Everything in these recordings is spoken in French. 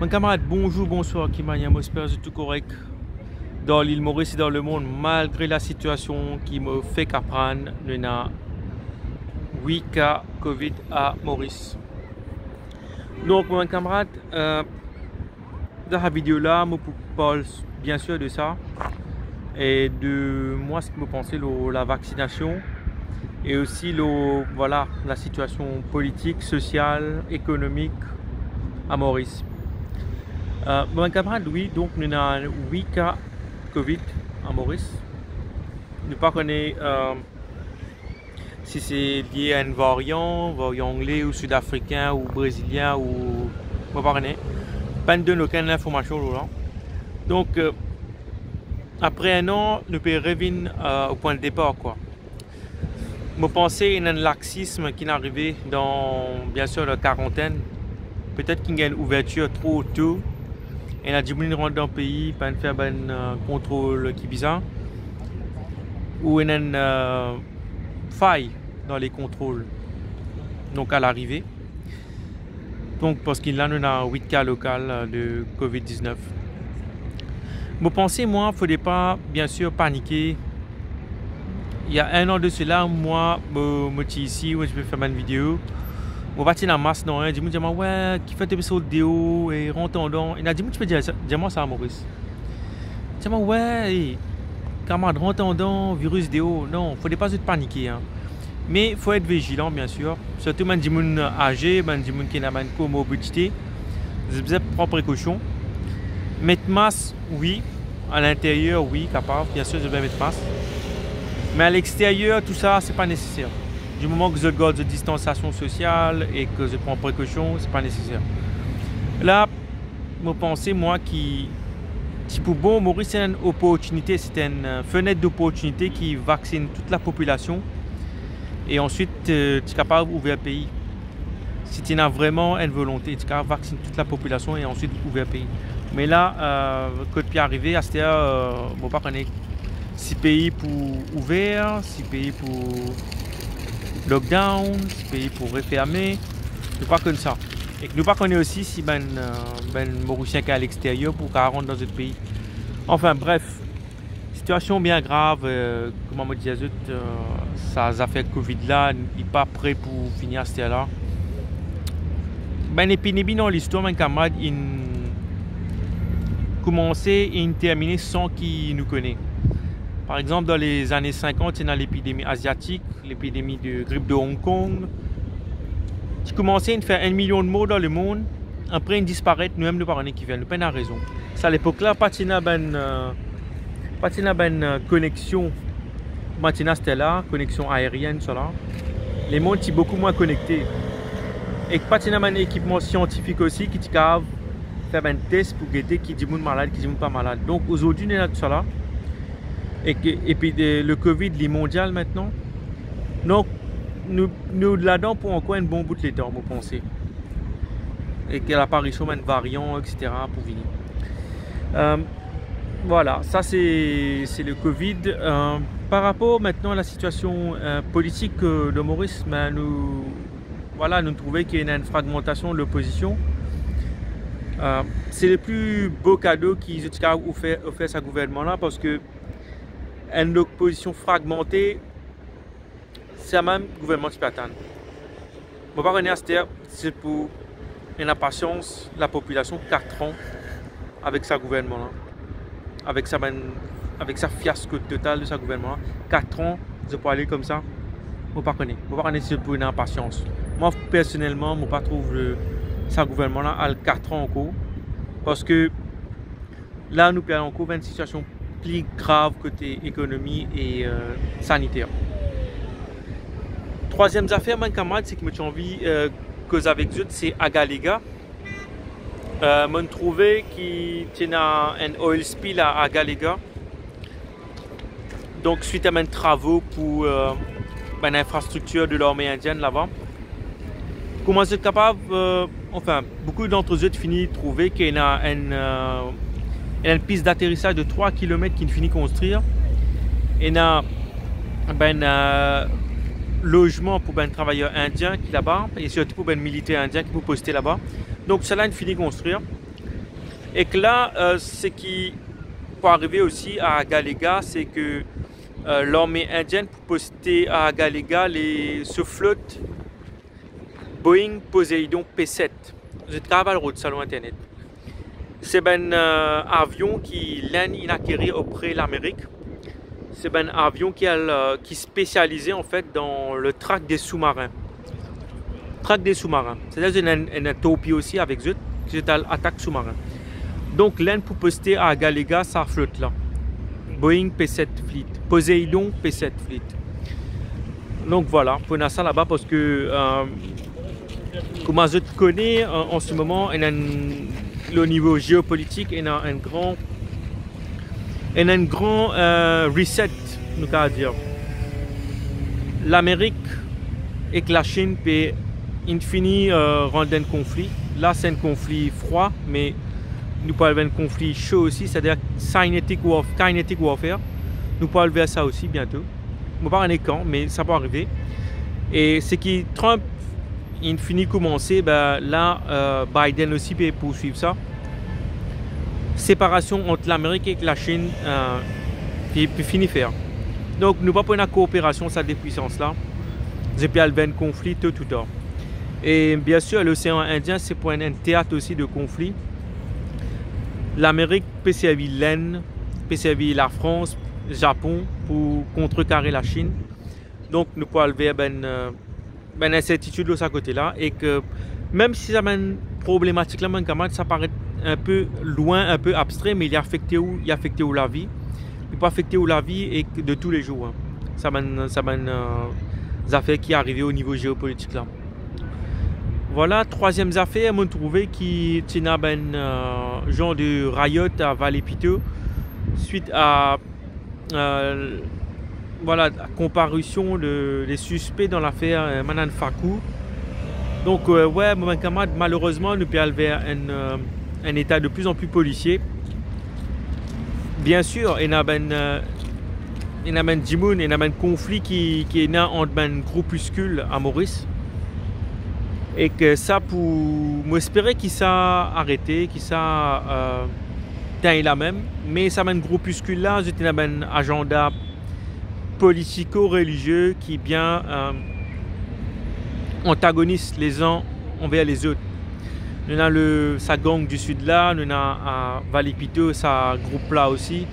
Mon camarade, bonjour, bonsoir, Kimaniam, j'espère que tout correct dans l'île Maurice et dans le monde, malgré la situation qui me fait qu'apprendre, nous avons 8 cas Covid à Maurice. Donc, mon camarade, dans la vidéo là, je parle bien sûr de ça et de moi ce que je pensais de la vaccination et aussi voilà, la situation politique, sociale, économique à Maurice. Mon camarade, oui, donc nous avons 8 cas Covid à Maurice. Nous ne connaissons pas si c'est lié à un variant anglais ou sud-africain ou brésilien ou je ne connais pas. Pas de aucune information là. Donc après un an, nous pouvons revenir au point de départ quoi. Je pense qu'il y a un laxisme qui est arrivé dans bien sûr la quarantaine. Peut-être qu'il y a une ouverture trop tôt. Et la Djibouti rentre dans le pays pour faire un contrôle qui est bizarre. Ou il y a une faille dans les contrôles. Donc à l'arrivée. Donc parce qu'il y a 8 cas locaux de Covid-19. Je pense moi, il ne faudrait pas bien sûr paniquer. Il y a un an de cela, moi, je suis ici, où je vais faire une vidéo. Je vais partir dans la masse, non, je me dis, ouais, qui fait des vidéos et rentre en dedans. Il a dit, tu peux dire moi ça à Maurice. Je dis, ouais, camarade, rentre en dedans, virus déo. Non, il ne faudrait pas se paniquer. Hein. Mais il faut être vigilant, bien sûr. Surtout les gens âgés, les gens qui ont une comorbidité. Vous devez prendre précaution. Mettre masque, oui. À l'intérieur, oui, capable. Bien sûr, je vais mettre masque. Mais à l'extérieur, tout ça, c'est pas nécessaire. Du moment que je garde de distanciation sociale et que je prends précaution, c'est pas nécessaire. Là, je pense moi qui, pour bon, Maurice, c'est une opportunité, c'est une fenêtre d'opportunité qui vaccine toute la population et ensuite tu es capable d'ouvrir le pays. Si tu as vraiment une volonté, tu es capable de vacciner toute la population et ensuite ouvrir le pays. Mais là, quand tu es arrivé, à cette heure, je ne sais pas connaître 6 pays pour ouvrir, 6 pays pour lockdown, 6 pays pour refermer, nous pas comme ça. Et nous pas connaît aussi si ben Mauricien qui est à l'extérieur pour qu'il rentre dans notre pays. Enfin bref, situation bien grave, comme on disait, ça a fait Covid là, il n'est pas prêt pour finir à cette là. Ben épidémie dans l'histoire, mes camarades, il commençait et il terminait sans qu'il nous connaisse. Par exemple, dans les années 50, il y a l'épidémie asiatique, l'épidémie de grippe de Hong Kong. Qui commençait à faire 1 million de morts dans le monde. Après, ils disparaissent, nous-mêmes, nous parlons qui viennent. Nous n'avons pas raison. C'est à l'époque-là, pas de connexion. Maintenant, c'était là, connexion aérienne, cela. Les mondes sont beaucoup moins connectés. Et pas de équipement scientifique aussi qui faire un test pour guetter qui dit malade, qui dit pas malade. Donc aujourd'hui, nous avons tout ça là. Et puis le Covid est mondial maintenant. Donc nous là-dedans pour encore un bon bout de temps, vous pensez. Et que l'apparition d'un variant, etc. pour venir. Voilà, ça c'est le Covid. Par rapport maintenant à la situation politique de Maurice, ben, nous trouvons qu'il y a une fragmentation de l'opposition. C'est le plus beau cadeau qu'ils ont offert à ce gouvernement-là parce que une opposition fragmentée, c'est même le gouvernement qui peut attendre. Je ne vais pas revenir à cette c'est pour une impatience la population 4 ans avec ce gouvernement-là, avec sa fiasco totale de ce gouvernement-là. 4 ans, je peux aller comme ça, je ne vais pas revenir. Je ne vais pas revenir c'est pour une impatience. Moi, personnellement, je ne pas trouve ce gouvernement-là à 4 ans encore, parce que là, nous perdons encore une situation plus grave côté économie et sanitaire. Troisième affaire, mon camarade, c'est que j'ai envie cause avec eux, c'est Agalega. Je trouvais qu'il y a un oil spill à Agalega. Donc, suite à mes travaux pour une infrastructure de l'armée indienne là-bas. Comment c'est capable, enfin, beaucoup d'entre eux finissent de trouver qu'il y a une piste d'atterrissage de 3 km qui finit de construire. Il y a un logement pour un travailleur indien qui est là-bas et surtout pour un militaire indien qui peut poster là-bas. Donc cela, il finit de construire. Et que là, ce qui peut arriver aussi à Galega, c'est que l'armée indienne pour poster à Galega se flotte Boeing Poseidon P7. Je travaille sur le salon internet. C'est un avion qui est acquis auprès de l'Amérique. C'est un avion qui est spécialisé en fait dans le track des sous-marins. Track des sous-marins. C'est-à-dire une topie aussi avec eux qui est attaque sous-marin. Donc l'Inde pour poster à Galega, ça flotte là. Boeing P7 Fleet. Poseidon P7 Fleet. Donc voilà, pour ça là-bas parce que comme je connais en ce moment, le niveau géopolitique, il y a un grand reset, nous allons dire. L'Amérique et la Chine peuvent infini rendre un conflit. Là, c'est un conflit froid, mais nous pouvons avoir un conflit chaud aussi, c'est-à-dire kinetic warfare. Nous pouvons voir ça aussi bientôt. Je ne sais pas quand, mais ça peut arriver. Et ce qui Trump il finit commencer, ben là Biden aussi peut poursuivre ça. Séparation entre l'Amérique et la Chine, puis finit faire. Donc nous ne pouvons pas une coopération ça des puissances là. Je peux avoir un conflit tout le temps. Et bien sûr l'océan Indien c'est pour un théâtre aussi de conflit. L'Amérique peut servir l'Inde, peut servir la France, le Japon pour contrecarrer la Chine. Donc nous pouvons lever une incertitude de ce côté-là et que même si ça mène problématique là, ça paraît un peu loin, un peu abstrait, mais il affecte où la vie. Il peut affecter où la vie et de tous les jours. Hein. Ça mène des affaires qui arrivent au niveau géopolitique là. Voilà, troisième affaire, on trouvé qui tient un genre de riot à Valley-Pito suite à voilà, la comparution des suspects dans l'affaire Manan Fakou. Donc ouais, mon camarade, malheureusement, nous peut vers un état de plus en plus policier. Bien sûr, il y a un conflit qui est né entre un groupuscule à Maurice. Et que ça, pour m'espérer qu'il s'est arrêté, qu'il s'est la même. Mais ça m'a un groupuscule là, c'était un agenda politico-religieux qui bien antagoniste les uns envers les autres. Nous avons sa gang du sud là, nous avons à Valley-Pito sa groupe là aussi.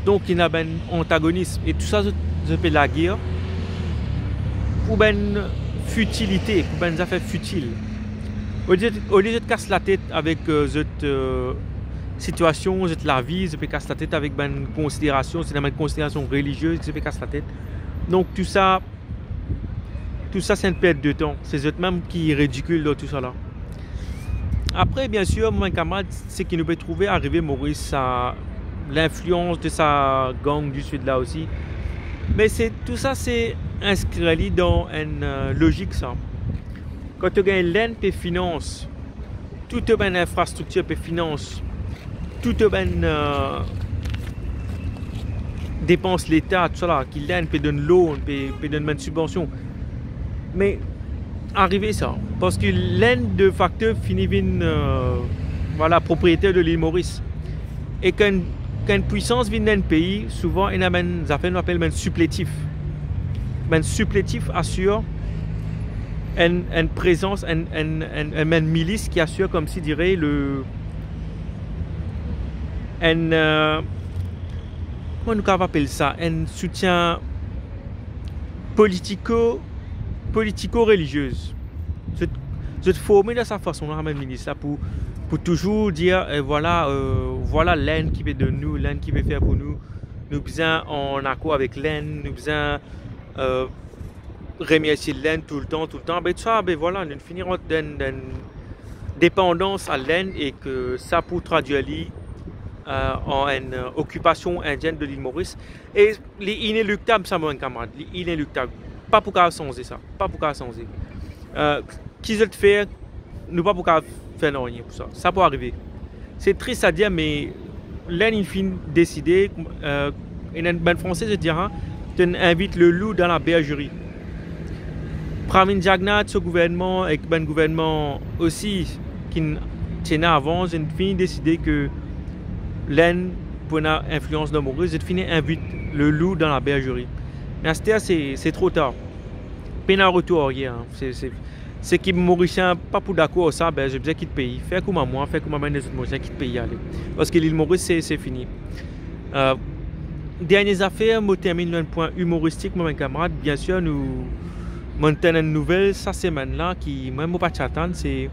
Donc il y a un antagonisme et tout ça je fais la guerre pour une futilité, pour une affaire futile. Au lieu de casser la tête avec cette situation, cette la vie, je peux casser la tête avec une considération, c'est une considération religieuse, je peux casser la tête. Donc tout ça c'est une perte de temps. C'est eux même qui est ridicule dans tout ça là. Après, bien sûr, mon camarade, c'est qu'il nous peut trouver arriver Maurice à l'influence de sa gang du sud là aussi. Mais tout ça, c'est inscrit dans une logique ça. Quand tu gagnes l'aide et finance, toute une infrastructure et finance, toute une dépense l'État, tout ça là, qui l'aide peut donner l'eau, peut donner une subvention. Mais arriver ça, parce que l'aide de facteur finit voilà, propriétaire de l'île Maurice. Et quand une puissance vient d'un pays, souvent il y a des affaires qu'on appelle un supplétif. Un supplétif assure une présence, une milice qui assure, comme si dirait, comment nous appelle ça, un soutien politico-religieuse. Je te forme de sa façon, la ministre, pour toujours dire voilà l'aide qui veut de nous, l'aide qui veut faire pour nous. Nous besoin en accord avec l'aide, nous besoin remercier l'aide tout le temps. Ben, ça, ben voilà, nous finirons d'une dépendance à l'aide et que ça pour traduire en une occupation indienne de l'île Maurice. Et l'inéluctable, ça mon camarade, l'inéluctable. Pas pour qu'à changer ça, pas pour qu'à changer. Qui veut faire, nous pas pour qu'à faire rien pour ça. Ça peut arriver. C'est triste à dire, mais l'aide il finit décider. Et un français je dirais, tu invites le loup dans la bergerie. Pravin Jagnat, ce gouvernement, et un gouvernement aussi qui tiens avant, j'ai fini décidé que l'aine pour une influence de Maurice, j'ai fini invite le loup dans la bergerie. Mais à ce temps, c'est trop tard. Peine à retour hier. C'est qui Mauricien pas pour d'accord ça, ben je disais quitte pays. Faire comme moi, faire comme les autres Mauriciens quitte pays aller. Parce que l'île Maurice c'est fini. Dernières affaires, je termine un point humoristique, mon camarade. Bien sûr, nous montons une nouvelle cette semaine-là qui, moi, je ne peux pas t'attendre. C'est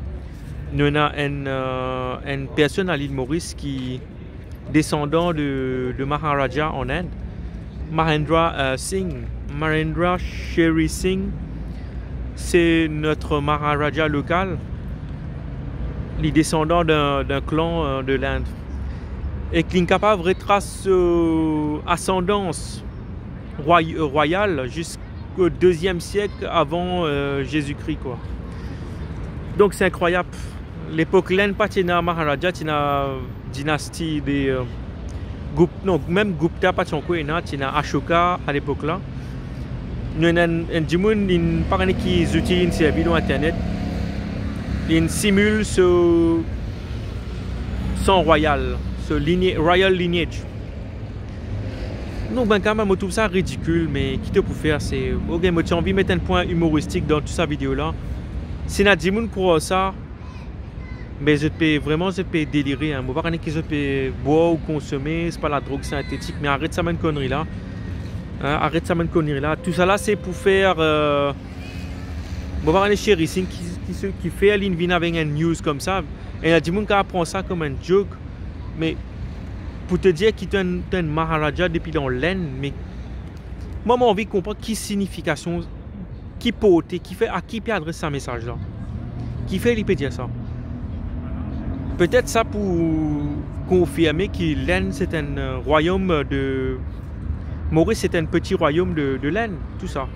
nous avons une personne à l'île Maurice qui descendant de Maharaja en Inde, Mahendra Singh, Mahendra Sherry Singh. C'est notre Maharaja local, les descendants d'un clan de l'Inde. Et qui est capable de retracer ascendance royale jusqu'au 2e siècle avant Jésus-Christ. Donc c'est incroyable. L'époque l'Inde, pas de Maharaja, c'est une dynastie des non, même Gupta, pas de Ashoka à l'époque là. Nous avons des gens qui utilisent ces vidéos internet. Ils simulent son royal. Royal lineage. Donc, quand même, je trouve ça ridicule, mais qui te peut faire, c'est. Ok, j'ai envie de mettre un point humoristique dans toute cette vidéo-là. Si il y a des gens pour ça, mais je peux délirer. Je ne sais pas si je peux boire ou consommer, c'est pas la drogue synthétique, mais arrête ça, une connerie là. Arrête ça, une connerie là. Tout ça là, c'est pour faire. Je vais voir les chéris qui fait une vidéo avec une news comme ça. Et il y a des gens qui apprennent ça comme un joke. Mais pour te dire qu'il est un Maharaja depuis dans l'aine, mais moi j'ai envie de comprendre qui signification, qui porte, qui fait, à qui peut adresser ce message là. Qui fait, il peut dire ça. Peut-être ça pour confirmer que l'aine c'est un royaume de. Maurice c'est un petit royaume de l'aine, tout ça.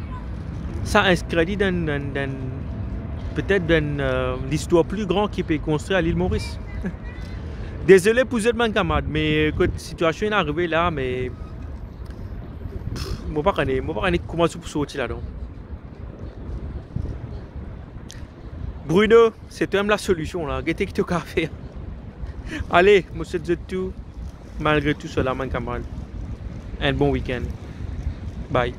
Ça inscrit peut-être dans l'histoire plus grande qui peut construire à l'île Maurice. Désolé pour vous, mon camarade, mais la situation est arrivée là, mais. Je ne sais pas comment sortir là-dedans. Bruno, c'est même la solution là. Qu'est-ce que tu as fait? Allez, moi je te dis tout, malgré tout cela, mon camarade. Un bon week-end. Bye.